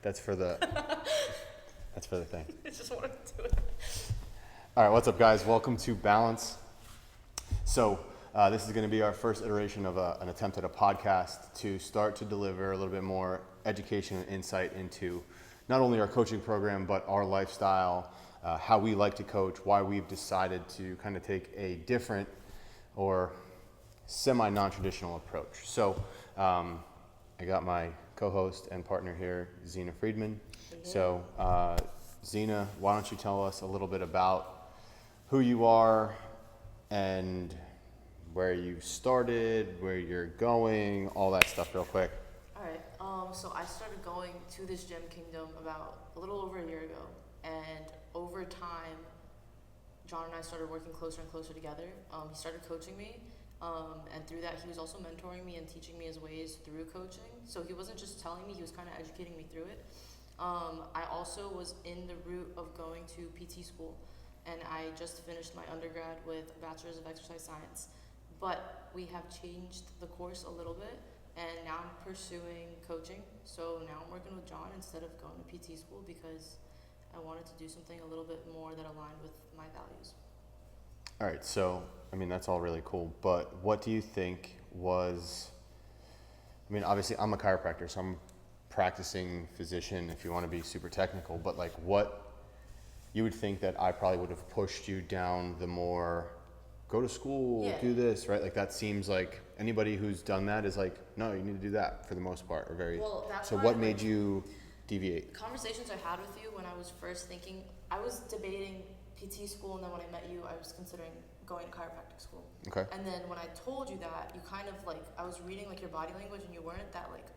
That's for the that's for the thing. I just wanted to do it. All right, what's up, guys? Welcome to Balance. So this is going to be our first iteration of an attempt at a podcast to start to deliver a little bit more education and insight into not only our coaching program, but our lifestyle, how we like to coach, why we've decided to kind of take a different or semi-non-traditional approach. So I got my co-host and partner here, Zinah Friedman. So Zinah, why don't you tell us a little bit about who you are and where you started, where you're going, all that stuff real quick. All right. So I started going to this gym kingdom about a little over a year ago, and over time, Jon and I started working closer and closer together. He started coaching me, and through that, he was also mentoring me and teaching me his ways through coaching. So he wasn't just telling me; he was kind of educating me through it. I also was in the route of going to PT school, and I just finished my undergrad with a bachelor's of exercise science. But we have changed the course a little bit, and now I'm pursuing coaching. So now I'm working with Jon instead of going to PT school because I wanted to do something a little bit more that aligned with my values. All right, so I mean that's all really cool, but what do you think was? I mean, obviously I'm a chiropractor, so I'm practicing physician. If you want to be super technical, but like what you would think that I probably would have pushed you down the more go to school, do this, right? Like that seems like anybody who's done that is like, no, you need to do that for the most part, or very. Well, that's so why, what made you deviate? Conversations I had with you when I was first thinking, I was debating PT school, and then when I met you, I was considering going to chiropractic school. Okay. And then when I told you that, you kind of like, I was reading like your body language, and you weren't that like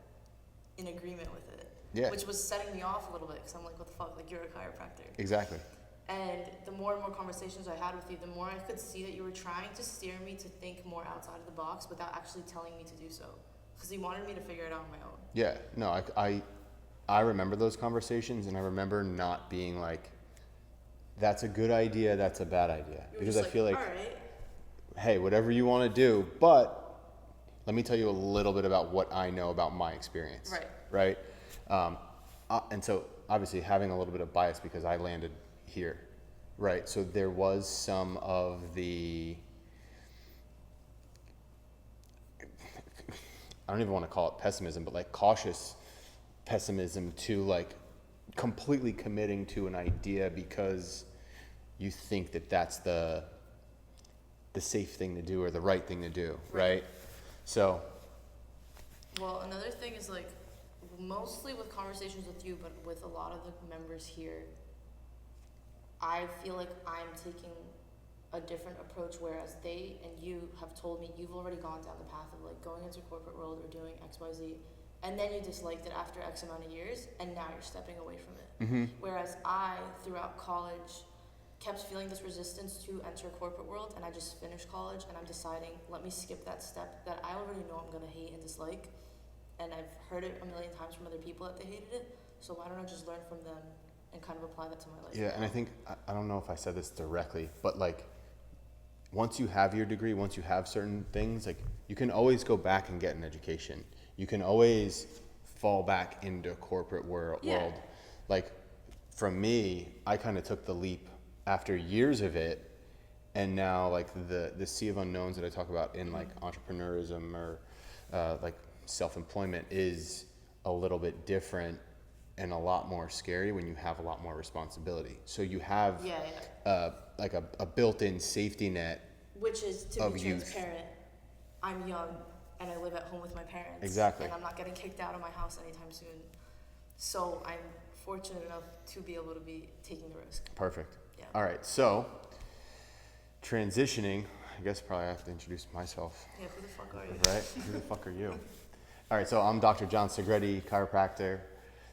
in agreement with it. Yeah. Which was setting me off a little bit, because I'm like, what the fuck? Like, you're a chiropractor. Exactly. And the more and more conversations I had with you, the more I could see that you were trying to steer me to think more outside of the box without actually telling me to do so. Because you wanted me to figure it out on my own. Yeah, no, I remember those conversations, and I remember not being like, that's a good idea, that's a bad idea. Because I feel like, all right, hey, whatever you want to do, but let me tell you a little bit about what I know about my experience. Right. And so obviously having a little bit of bias because I landed here, right? So there was some of the, I don't even want to call it pessimism, but like cautious pessimism to like completely committing to an idea because you think that that's the safe thing to do or the right thing to do, right? So. Well, another thing is like, mostly with conversations with you, but with a lot of the members here, I feel like I'm taking a different approach, whereas they and you have told me you've already gone down the path of like going into corporate world or doing XYZ, and then you disliked it after X amount of years, and now you're stepping away from it. Mm-hmm. Whereas I, throughout college, kept feeling this resistance to enter corporate world, and I just finished college, and I'm deciding, let me skip that step that I already know I'm gonna hate and dislike, and I've heard it a million times from other people that they hated it, so why don't I just learn from them and kind of apply that to my life? Yeah, and I think, I don't know if I said this directly, but like, once you have your degree, once you have certain things, like, you can always go back and get an education. You can always fall back into corporate world. Like, from me, I kind of took the leap after years of it, and now, like, the sea of unknowns that I talk about in, like, entrepreneurism or, like, self-employment is a little bit different and a lot more scary when you have a lot more responsibility. So you have like a built-in safety net, which is, to be youth. transparent, I'm young and I live at home with my parents. Exactly. And I'm not getting kicked out of my house anytime soon. So I'm fortunate enough to be able to be taking the risk. Perfect. Yeah. All right, so transitioning, I guess probably I have to introduce myself. Yeah, who the fuck are you? Right? Who the fuck are you? All right, so I'm Dr. Jon Segreti, chiropractor.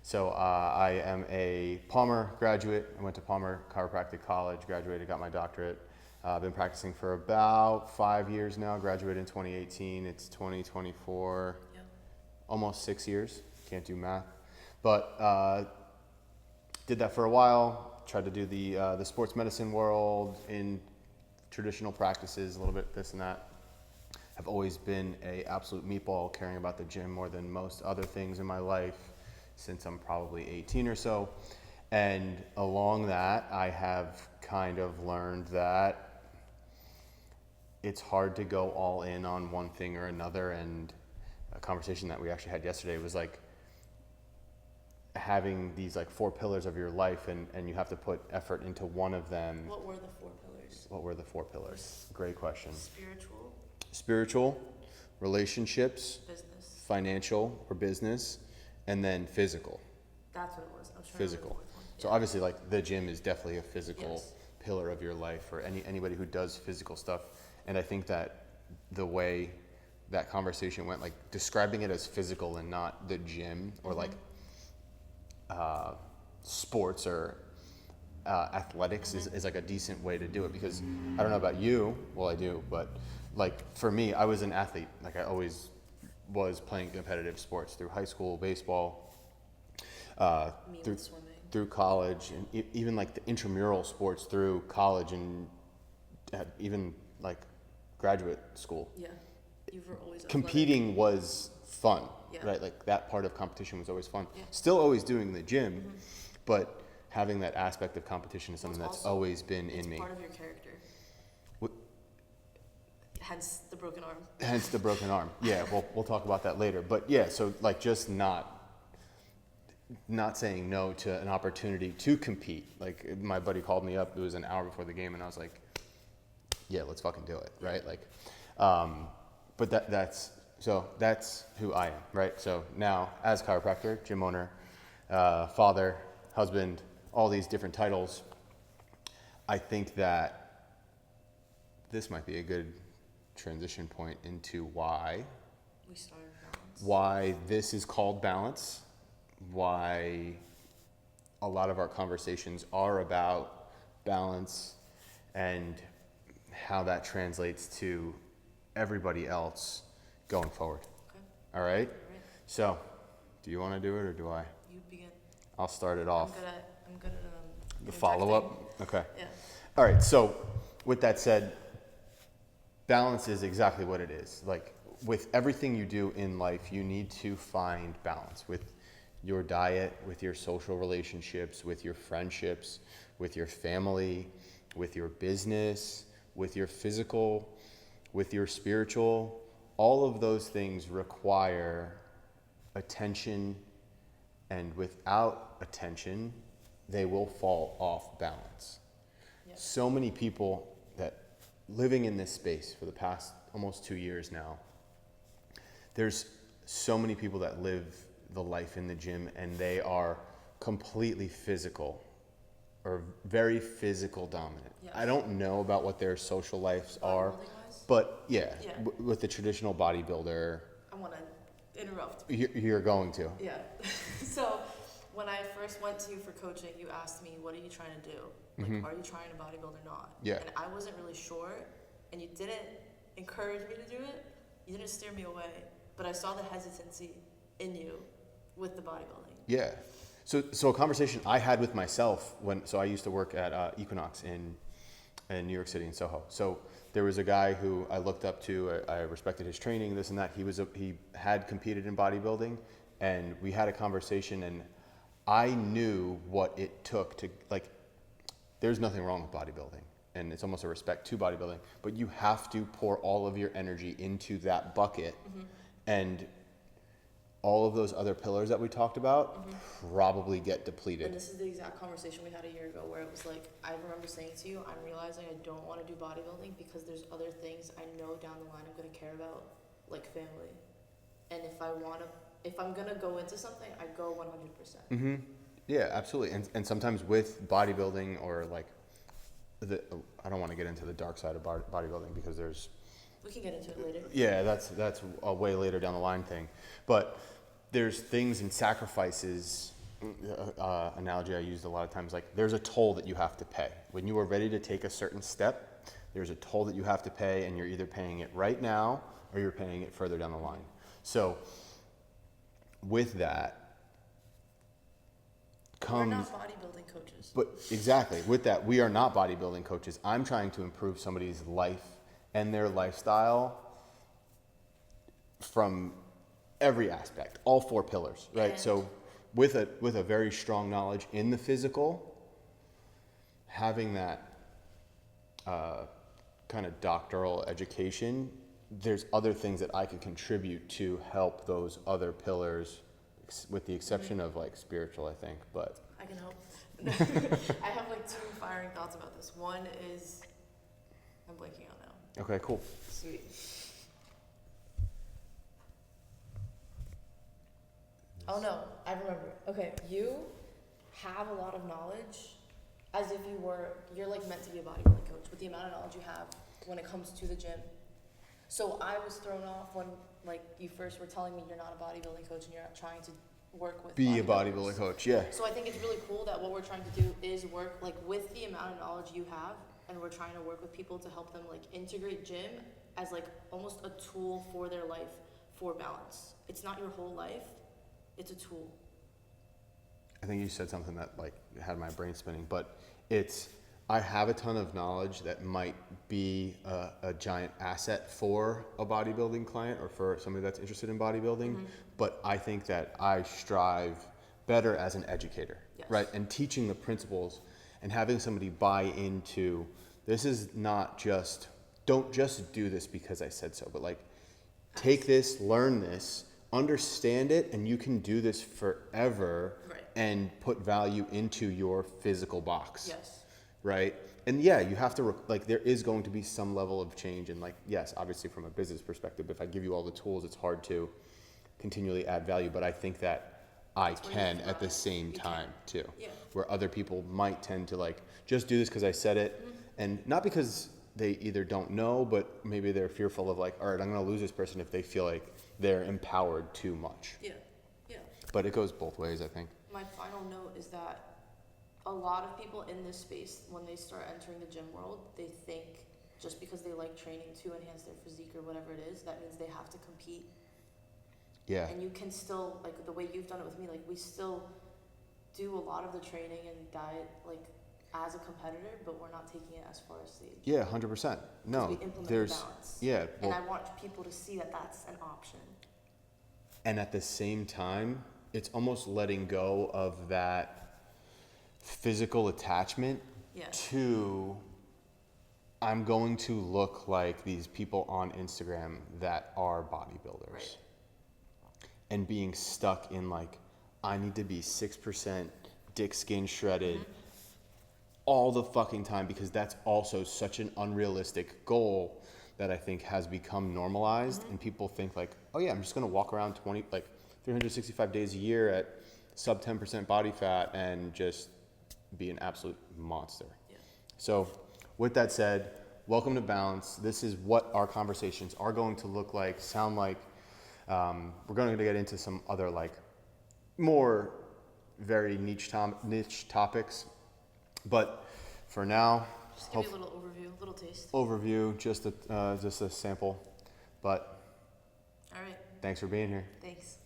So I am a Palmer graduate. I went to Palmer Chiropractic College, graduated, got my doctorate. I've been practicing for about 5 years now, graduated in 2018. It's 2024, almost 6 years. Can't do math. But did that for a while, tried to do the sports medicine world in traditional practices, a little bit this and that. I've always been a absolute meatball, caring about the gym more than most other things in my life. since I'm probably 18 or so. And along that, I have kind of learned that it's hard to go all in on one thing or another. And a conversation that we actually had yesterday was like having these like 4 pillars of your life, and you have to put effort into one of them. What were the 4 pillars? What were the 4 pillars? Great question. Spiritual, relationships, business, financial or business, and then physical. That's what it was. I was trying Physical. To remember which one. So obviously, like the gym is definitely a physical Yes. pillar of your life, or anybody who does physical stuff. And I think that the way that conversation went, like describing it as physical and not the gym or like sports or athletics is like a decent way to do it, because I don't know about you, well I do, but like for me, I was an athlete. Like I always was playing competitive sports through high school, baseball, through college, and even like the intramural sports through college, and even like graduate school. Yeah, you were always Competing was fun, Yeah. right? Like that part of competition was always fun. Yeah. Still always doing the gym, but having that aspect of competition is something It's that's also- always been in It's me. part of your character. What- Hence the broken arm. Hence the broken arm. Yeah, we'll talk about that later. But yeah, so like just not saying no to an opportunity to compete. Like my buddy called me up, it was an hour before the game, and I was like, yeah, let's fucking do it, right? Like, but that's who I am, right? So now as chiropractor, gym owner, father, husband, all these different titles, I think that this might be a good transition point into why We started balance. why this is called balance, why a lot of our conversations are about balance, and how that translates to everybody else going forward. Okay. All right? All right. So, do you want to do it or do I? You begin. I'll start it off. I'm good at The interjecting. follow-up? Okay. Yeah. All right, so with that said, balance is exactly what it is. Like with everything you do in life, you need to find balance with your diet, with your social relationships, with your friendships, with your family, with your business, with your physical, with your spiritual. All of those things require attention, and without attention, they will fall off balance. Yeah. So many people that living in this space for the past almost 2 years now, there's so many people that live the life in the gym, and they are completely physical or very physical dominant. Yes. I don't know about what their social lives are, Bodybuilding-wise? but yeah, Yeah. With the traditional bodybuilder, I want to interrupt. you're going to. Yeah. So when I first went to you for coaching, you asked me, what are you trying to do? Like, are you trying to bodybuild or not? Yeah. And I wasn't really sure, and you didn't encourage me to do it. You didn't steer me away, but I saw the hesitancy in you with the bodybuilding. Yeah. So a conversation I had with myself I used to work at Equinox in New York City in Soho. So there was a guy who I looked up to. I respected his training, this and that. He had competed in bodybuilding, and we had a conversation, and I knew what it took to, like, there's nothing wrong with bodybuilding, and it's almost a respect to bodybuilding, but you have to pour all of your energy into that bucket, and all of those other pillars that we talked about probably get depleted. And this is the exact conversation we had a year ago, where it was like, I remember saying to you, I'm realizing I don't want to do bodybuilding because there's other things I know down the line I'm going to care about, like family. And if I'm going to go into something, I go 100%. Yeah, absolutely. And sometimes with bodybuilding, or like, I don't want to get into the dark side of bodybuilding, because there's, We can get into it later. yeah, that's a way later down the line thing. But there's things and sacrifices, analogy I used a lot of times, like there's a toll that you have to pay. When you are ready to take a certain step, there's a toll that you have to pay, and you're either paying it right now or you're paying it further down the line. So with that We're comes... not bodybuilding coaches. But exactly, with that, we are not bodybuilding coaches. I'm trying to improve somebody's life and their lifestyle from every aspect, all 4 pillars, right? And So with a very strong knowledge in the physical, having that kind of doctoral education, there's other things that I could contribute to help those other pillars, with the exception of like spiritual, I think, but. I can help. I have like 2 firing thoughts about this. One is, I'm blanking out now. Okay, cool. Sweet. Oh no, I remember. Okay, you have a lot of knowledge as if you're like meant to be a bodybuilding coach with the amount of knowledge you have when it comes to the gym. So I was thrown off when like you first were telling me you're not a bodybuilding coach and you're not trying to work with Be a bodybuilding coach, yeah. So I think it's really cool that what we're trying to do is work like with the amount of knowledge you have, and we're trying to work with people to help them like integrate gym as like almost a tool for their life for balance. It's not your whole life, it's a tool. I think you said something that like had my brain spinning, but I have a ton of knowledge that might be a giant asset for a bodybuilding client or for somebody that's interested in bodybuilding, but I think that I strive better as an educator, right? And teaching the principles and having somebody buy into, this is not just, don't just do this because I said so, but like take this, learn this, understand it, and you can do this forever, right, and put value into your physical box. Yes. Right? And yeah, you have to, like, there is going to be some level of change. And like, yes, obviously from a business perspective, if I give you all the tools, it's hard to continually add value. But I think that I can at the same time too. Yeah. Where other people might tend to like, just do this because I said it. And not because they either don't know, but maybe they're fearful of like, all right, I'm going to lose this person if they feel like they're empowered too much. Yeah. Yeah. But it goes both ways, I think. My final note is that a lot of people in this space, when they start entering the gym world, they think just because they like training to enhance their physique or whatever it is, that means they have to compete. Yeah. And you can still, like the way you've done it with me, like we still do a lot of the training and diet like as a competitor, but we're not taking it as far as stage. Yeah, 100%. No, we implement there's balance. Yeah. Well, and I want people to see that that's an option. And at the same time, it's almost letting go of that physical attachment to, I'm going to look like these people on Instagram that are bodybuilders. Right. And being stuck in like, I need to be 6% dick skin shredded all the fucking time, because that's also such an unrealistic goal that I think has become normalized. And people think like, oh yeah, I'm just gonna walk around 365 days a year at sub 10% body fat and just be an absolute monster. Yeah. So with that said, welcome to Balance. This is what our conversations are going to look like, sound like. We're going to get into some other like more very niche topics, but for now, just give you a little overview, a little taste. Overview, just a sample. But all right. Thanks for being here. Thanks.